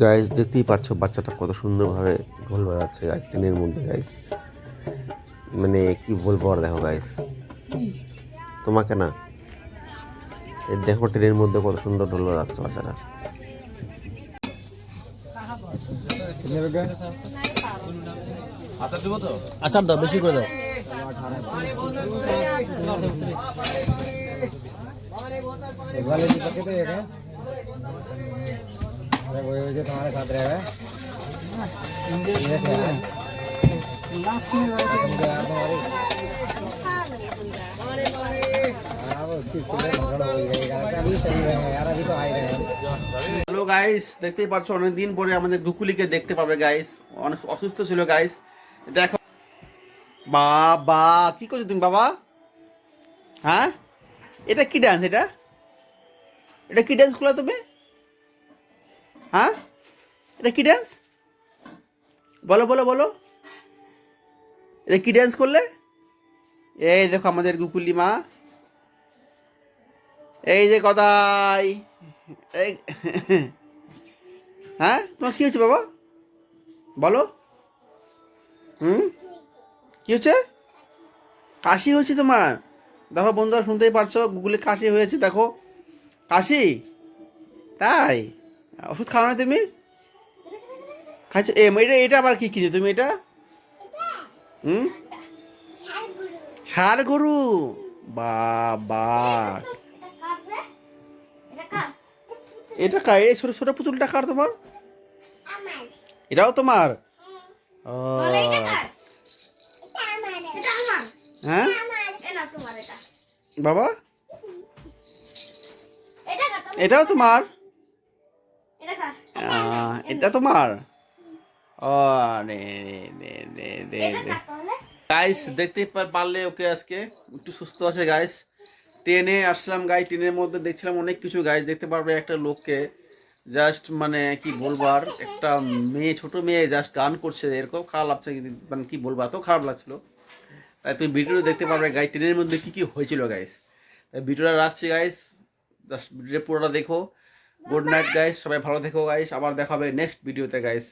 Guys দেখতেই পাচ্ছ বাচ্চাটা কত সুন্দরভাবে ঢোল বাজাচ্ছে গাইস ট্রেনের মধ্যে গাইস। মানে কি বলবো আর, দেখো গাইস তোমাকে না, এই দেখো ট্রেনের মধ্যে কত সুন্দর ঢোল বাজাচ্ছে বাচ্চাটা। আচার দাও, বেশি করে দাও। तुम्हारे साथ रहेगा হ্যালো গাইস, দেখতেই পাচ্ছ অনেকদিন পরে আমাদের গুকুলিকে দেখতে পাবে গাইস। অনেক অসুস্থ ছিল গাইস। দেখো বাবা, কি করছো তুমি বাবা? হ্যাঁ, এটা কি ডান্স? এটা এটা কি ডান্স করলে তুমি? হ্যাঁ, এটা কি ডান্স? বলো বলো বলো, এটা কি ডান্স করলে? এই দেখো আমাদের গুকুলি মা, এই যে গদাই, এই হ্যাঁ, তোমার কি হচ্ছে বাবা? বলো। কি হচ্ছে? কাশি হচ্ছে তোমার? দেখো বন্ধুরা, শুনতেই পারছো, গুগলে কাশি হয়েছে। দেখো কাশি, তাই ওষুধ খাও না তুমি? খাচ্ছ? এটা এটা আবার কি কিছু তুমি এটা? হুম, ষাঁড় গরু, বাবা। এটা কার? এই ছোট ছোট পুতুলটা কার তোমার? এটাও তোমার? ও হ্যাঁ বাবা, এটাও তোমার? এটা তোমার? ও রে রে রে রে রে। গাইস দেখতে পারলে ওকে আজকে একটু সুস্থ আছে গাইস। ট্রেনে আসলাম গাইস, ট্রেনের মধ্যে দেখছিলাম অনেক কিছু গাইস। দেখতে পারবে একটা লোককে, জাস্ট মানে কি বলবার, একটা মেয়ে, ছোট মেয়ে জাস্ট গান করছে, এরকম খারাপ লাগছে। মানে কি বলবো, এত খারাপ লাগছিল। তাই তুমি ভিডিওটা দেখতে পারবে গাইস, ট্রেনের মধ্যে কি কি হয়েছিল গাইস। তাই ভিডিওটা রাখছি গাইস, জাস্ট ভিডিওটা পুরোটা দেখো। গুড নাইট গাইস, সবাই ভালো থেকো গাইস, আবার দেখা হবে নেক্সট ভিডিওতে গাইস।